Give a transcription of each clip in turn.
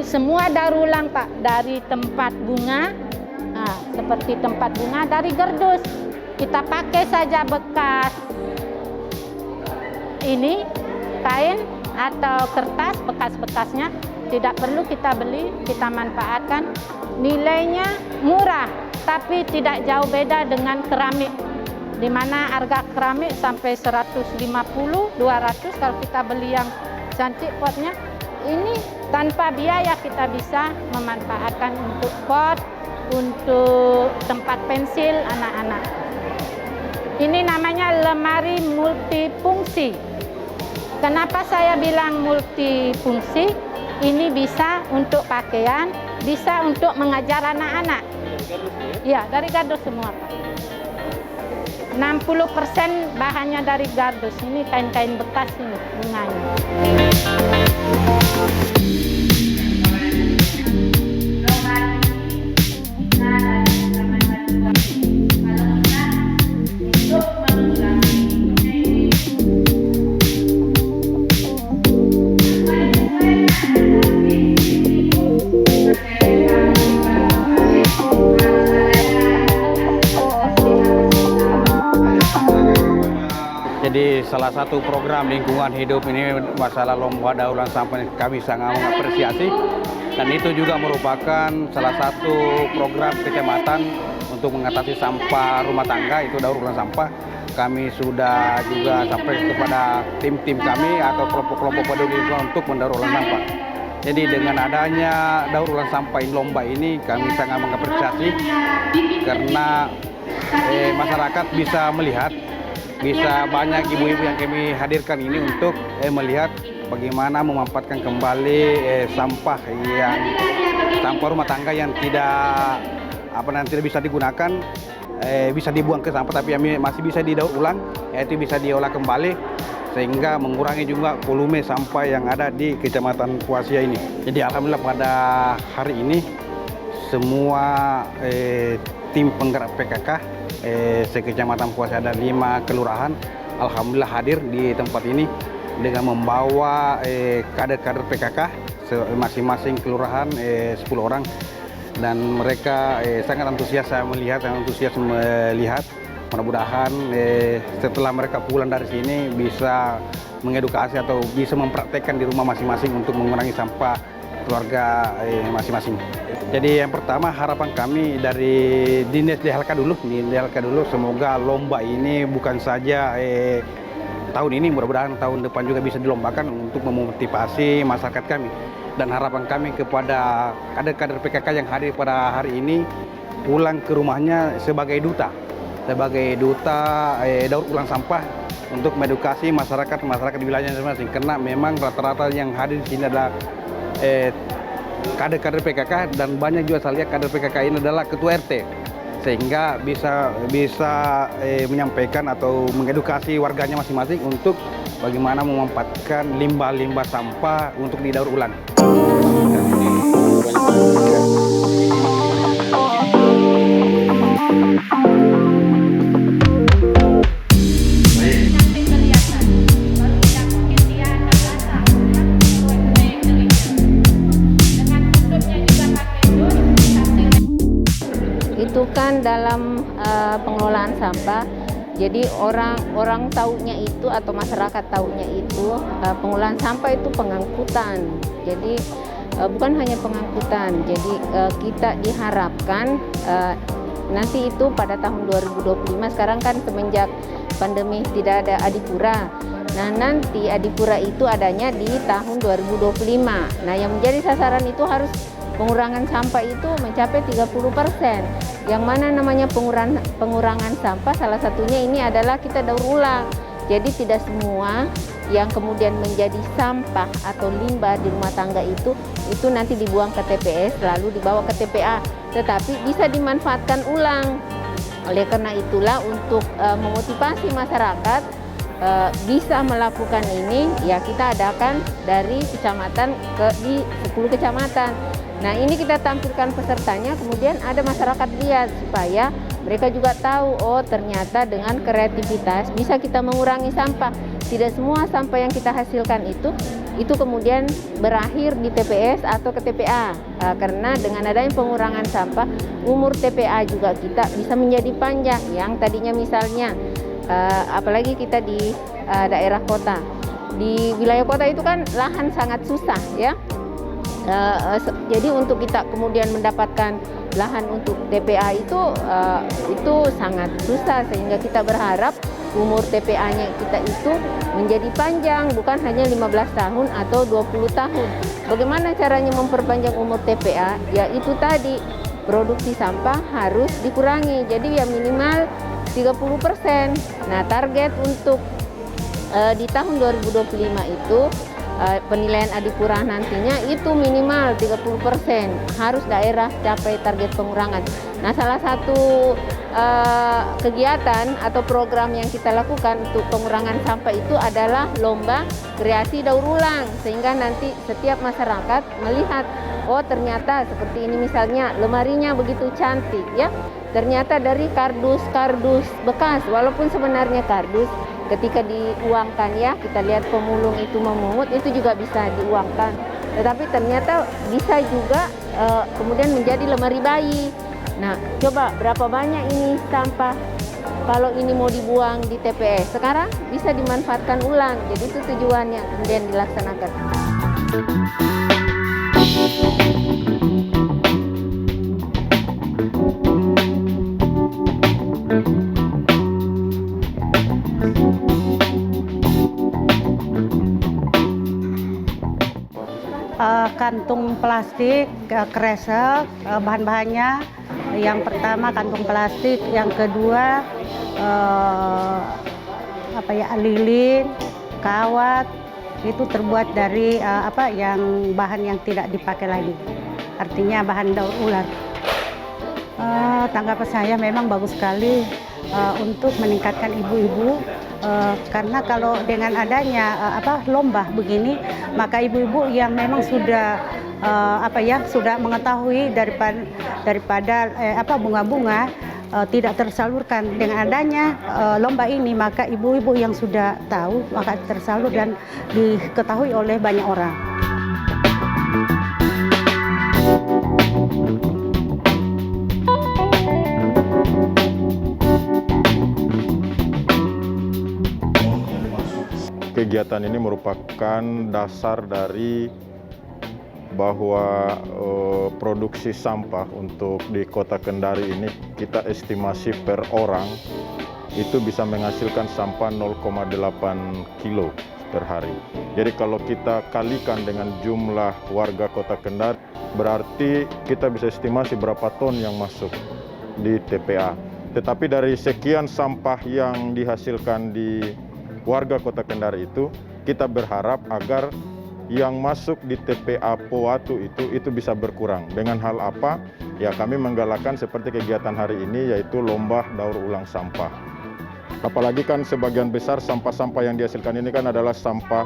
semua daur ulang Pak, dari tempat bunga, seperti tempat bunga dari gardus. Kita pakai saja bekas ini kain atau kertas bekas-bekasnya, tidak perlu kita beli, kita manfaatkan. Nilainya murah, tapi tidak jauh beda dengan keramik, di mana harga keramik sampai 150, 200 kalau kita beli yang cantik potnya. Ini tanpa biaya kita bisa memanfaatkan untuk pot, untuk tempat pensil anak-anak. Ini namanya lemari multifungsi. Kenapa saya bilang multifungsi? Ini bisa untuk pakaian, bisa untuk mengajar anak-anak. Ya, dari gardus semua Pak. 60% bahannya dari gardus. Ini kain-kain bekas ini bunganya. Jadi salah satu program lingkungan hidup ini masalah lomba daur ulang sampah kami sangat mengapresiasi, dan itu juga merupakan salah satu program kecamatan untuk mengatasi sampah rumah tangga, itu daur ulang sampah. Kami sudah juga sampai kepada tim-tim kami atau kelompok-kelompok peduli lingkungan untuk mendaur ulang sampah. Jadi dengan adanya daur ulang sampah lomba ini kami sangat mengapresiasi, karena masyarakat bisa melihat, bisa banyak ibu-ibu yang kami hadirkan ini untuk melihat bagaimana memanfaatkan kembali sampah rumah tangga yang tidak bisa digunakan, bisa dibuang ke sampah, tapi yang masih bisa didaur ulang, yaitu bisa diolah kembali, sehingga mengurangi juga volume sampah yang ada di Kecamatan Puasia ini. Jadi alhamdulillah pada hari ini semua tim penggerak PKK sekecamatan Puasia ada 5 kelurahan, alhamdulillah hadir di tempat ini dengan membawa kader-kader PKK masing-masing kelurahan 10 orang, dan mereka sangat antusias melihat. Mudah-mudahan setelah mereka pulang dari sini bisa mengedukasi atau bisa mempraktekkan di rumah masing-masing untuk mengurangi sampah keluarga masing-masing. Jadi yang pertama harapan kami dari Dinas DLK dulu, semoga lomba ini bukan saja tahun ini, mudah-mudahan tahun depan juga bisa dilombakan untuk memotivasi masyarakat kami. Dan harapan kami kepada kader-kader PKK yang hadir pada hari ini pulang ke rumahnya sebagai duta daur ulang sampah untuk mengedukasi masyarakat di wilayahnya masing-masing. Karena memang rata-rata yang hadir di sini adalah kader-kader PKK, dan banyak juga saya lihat kader PKK ini adalah ketua RT, sehingga bisa menyampaikan atau mengedukasi warganya masing-masing untuk bagaimana memanfaatkan limbah-limbah sampah untuk didaur ulang. Itu kan dalam pengelolaan sampah, jadi orang taunya itu atau masyarakat taunya itu pengolahan sampah itu pengangkutan. Jadi bukan hanya pengangkutan, jadi kita diharapkan nanti itu pada tahun 2025, sekarang kan semenjak pandemi tidak ada Adipura. Nah nanti Adipura itu adanya di tahun 2025. Nah yang menjadi sasaran itu harus pengurangan sampah itu mencapai 30%. Yang mana namanya pengurangan sampah, salah satunya ini adalah kita daur ulang. Jadi tidak semua yang kemudian menjadi sampah atau limbah di rumah tangga itu nanti dibuang ke TPS lalu dibawa ke TPA, tetapi bisa dimanfaatkan ulang. Oleh karena itulah untuk memotivasi masyarakat bisa melakukan ini, ya kita adakan dari kecamatan di 10 kecamatan. Nah ini kita tampilkan pesertanya, kemudian ada masyarakat lihat supaya mereka juga tahu, oh ternyata dengan kreativitas bisa kita mengurangi sampah. Tidak semua sampah yang kita hasilkan itu kemudian berakhir di TPS atau ke TPA. Karena dengan adanya pengurangan sampah, umur TPA juga kita bisa menjadi panjang. Yang tadinya misalnya, apalagi kita di daerah kota, di wilayah kota itu kan lahan sangat susah ya. Jadi untuk kita kemudian mendapatkan lahan untuk TPA itu sangat susah, sehingga kita berharap umur TPA-nya kita itu menjadi panjang, bukan hanya 15 tahun atau 20 tahun. Bagaimana caranya memperpanjang umur TPA? Ya itu tadi, produksi sampah harus dikurangi, jadi ya minimal 30%. Nah, target untuk di tahun 2025 itu penilaian adipura nantinya itu minimal 30%, harus daerah capai target pengurangan. Nah, salah satu kegiatan atau program yang kita lakukan untuk pengurangan sampah itu adalah lomba kreasi daur ulang, sehingga nanti setiap masyarakat melihat, oh ternyata seperti ini misalnya lemarinya begitu cantik ya, ternyata dari kardus bekas, walaupun sebenarnya kardus ketika diuangkan ya, kita lihat pemulung itu memungut, itu juga bisa diuangkan. Tetapi ternyata bisa juga kemudian menjadi lemari bayi. Nah, coba berapa banyak ini sampah kalau ini mau dibuang di TPS. Sekarang bisa dimanfaatkan ulang. Jadi itu tujuannya kemudian dilaksanakan. Kantung plastik, kresek, bahan-bahannya. Yang pertama kantung plastik, yang kedua lilin, kawat, itu terbuat dari yang bahan yang tidak dipakai lagi. Artinya bahan daur ulang. Tanggapan saya memang bagus sekali untuk meningkatkan ibu-ibu. Karena kalau dengan adanya lomba begini, maka ibu-ibu yang memang sudah sudah mengetahui daripada bunga-bunga tidak tersalurkan, dengan adanya lomba ini, maka ibu-ibu yang sudah tahu maka tersalur dan diketahui oleh banyak orang. Kegiatan ini merupakan dasar dari bahwa produksi sampah untuk di Kota Kendari ini kita estimasi per orang itu bisa menghasilkan sampah 0,8 kilo per hari. Jadi kalau kita kalikan dengan jumlah warga Kota Kendari, berarti kita bisa estimasi berapa ton yang masuk di TPA. Tetapi dari sekian sampah yang dihasilkan di warga Kota Kendari itu, kita berharap agar yang masuk di TPA Powatu itu bisa berkurang. Dengan hal apa? Ya, kami menggalakkan seperti kegiatan hari ini, yaitu lomba daur ulang sampah. Apalagi kan sebagian besar sampah-sampah yang dihasilkan ini kan adalah sampah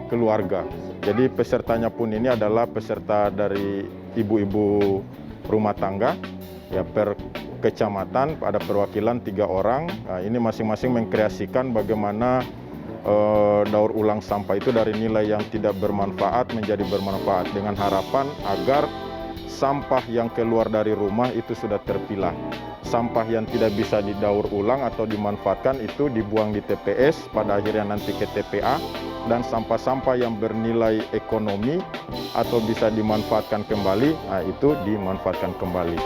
keluarga. Jadi pesertanya pun ini adalah peserta dari ibu-ibu rumah tangga, ya, per kecamatan ada perwakilan 3 orang. Nah, ini masing-masing mengkreasikan bagaimana daur ulang sampah itu dari nilai yang tidak bermanfaat menjadi bermanfaat, dengan harapan agar sampah yang keluar dari rumah itu sudah terpilah. Sampah yang tidak bisa didaur ulang atau dimanfaatkan itu dibuang di TPS, pada akhirnya nanti ke TPA, dan sampah-sampah yang bernilai ekonomi atau bisa dimanfaatkan kembali, nah itu dimanfaatkan kembali.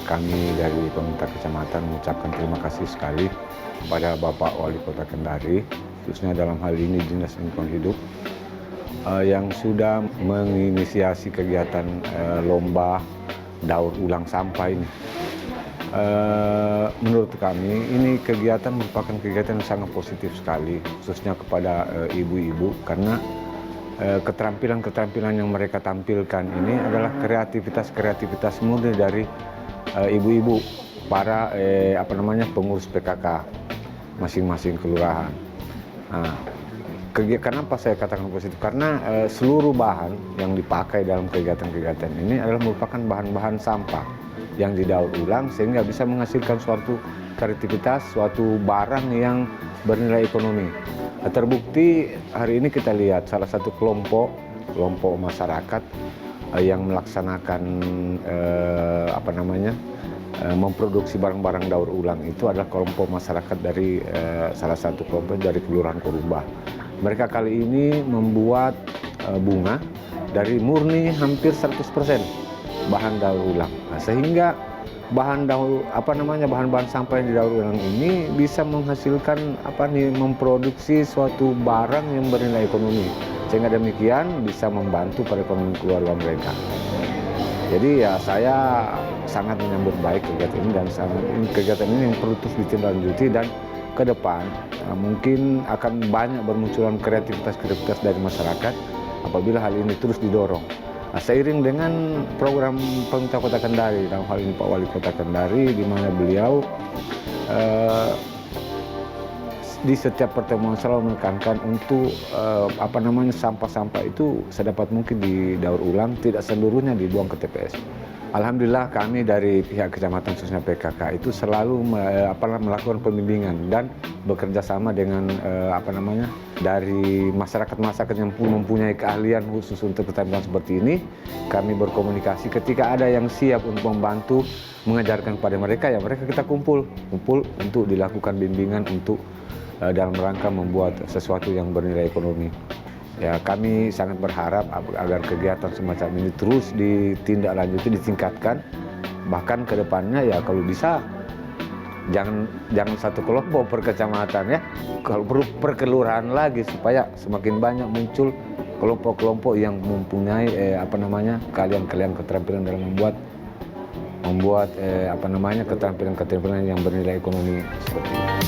Kami dari pemerintah kecamatan mengucapkan terima kasih sekali kepada Bapak Wali Kota Kendari, khususnya dalam hal ini Dinas Lingkungan Hidup, yang sudah menginisiasi kegiatan lomba daur ulang sampah ini. Menurut kami ini kegiatan merupakan kegiatan yang sangat positif sekali, khususnya kepada ibu-ibu, karena keterampilan-keterampilan yang mereka tampilkan ini adalah kreativitas murni dari ibu-ibu para pengurus PKK masing-masing kelurahan. Nah, kenapa saya katakan positif? Karena seluruh bahan yang dipakai dalam kegiatan-kegiatan ini adalah merupakan bahan-bahan sampah yang didaur ulang sehingga bisa menghasilkan suatu kreativitas, suatu barang yang bernilai ekonomi. Terbukti hari ini kita lihat salah satu kelompok masyarakat yang melaksanakan memproduksi barang-barang daur ulang itu adalah kelompok masyarakat dari salah satu kelompok dari Kelurahan Korubah. Mereka kali ini membuat bunga dari murni hampir 100% bahan daur ulang. Nah, sehingga bahan-bahan sampah yang didaur ulang ini bisa menghasilkan memproduksi suatu barang yang bernilai ekonomi. Sehingga demikian bisa membantu perekonomian keluarga mereka. Jadi ya saya sangat menyambut baik kegiatan ini dan kegiatan ini yang perlu terus ditindaklanjuti dan ke depan mungkin akan banyak bermunculan kreativitas dari masyarakat apabila hal ini terus didorong. Nah, seiring dengan program pemerintah Kota Kendari, dalam hal ini Pak Wali Kota Kendari, di mana beliau di setiap pertemuan selalu menekankan untuk sampah-sampah itu sedapat mungkin didaur ulang, tidak seluruhnya dibuang ke TPS. Alhamdulillah kami dari pihak kecamatan khususnya PKK itu selalu melakukan pembimbingan dan bekerja sama dengan dari masyarakat yang mempunyai keahlian khusus untuk keterampilan seperti ini. Kami berkomunikasi ketika ada yang siap untuk membantu mengajarkan kepada mereka, ya mereka kita kumpul untuk dilakukan bimbingan untuk dalam rangka membuat sesuatu yang bernilai ekonomi. Ya, kami sangat berharap agar kegiatan semacam ini terus ditindaklanjuti, ditingkatkan, bahkan ke depannya ya kalau bisa jangan satu kelompok per kecamatan ya, kalau perlu per kelurahan lagi supaya semakin banyak muncul kelompok-kelompok yang mempunyai keahlian keterampilan dalam membuat keterampilan yang bernilai ekonomi seperti itu.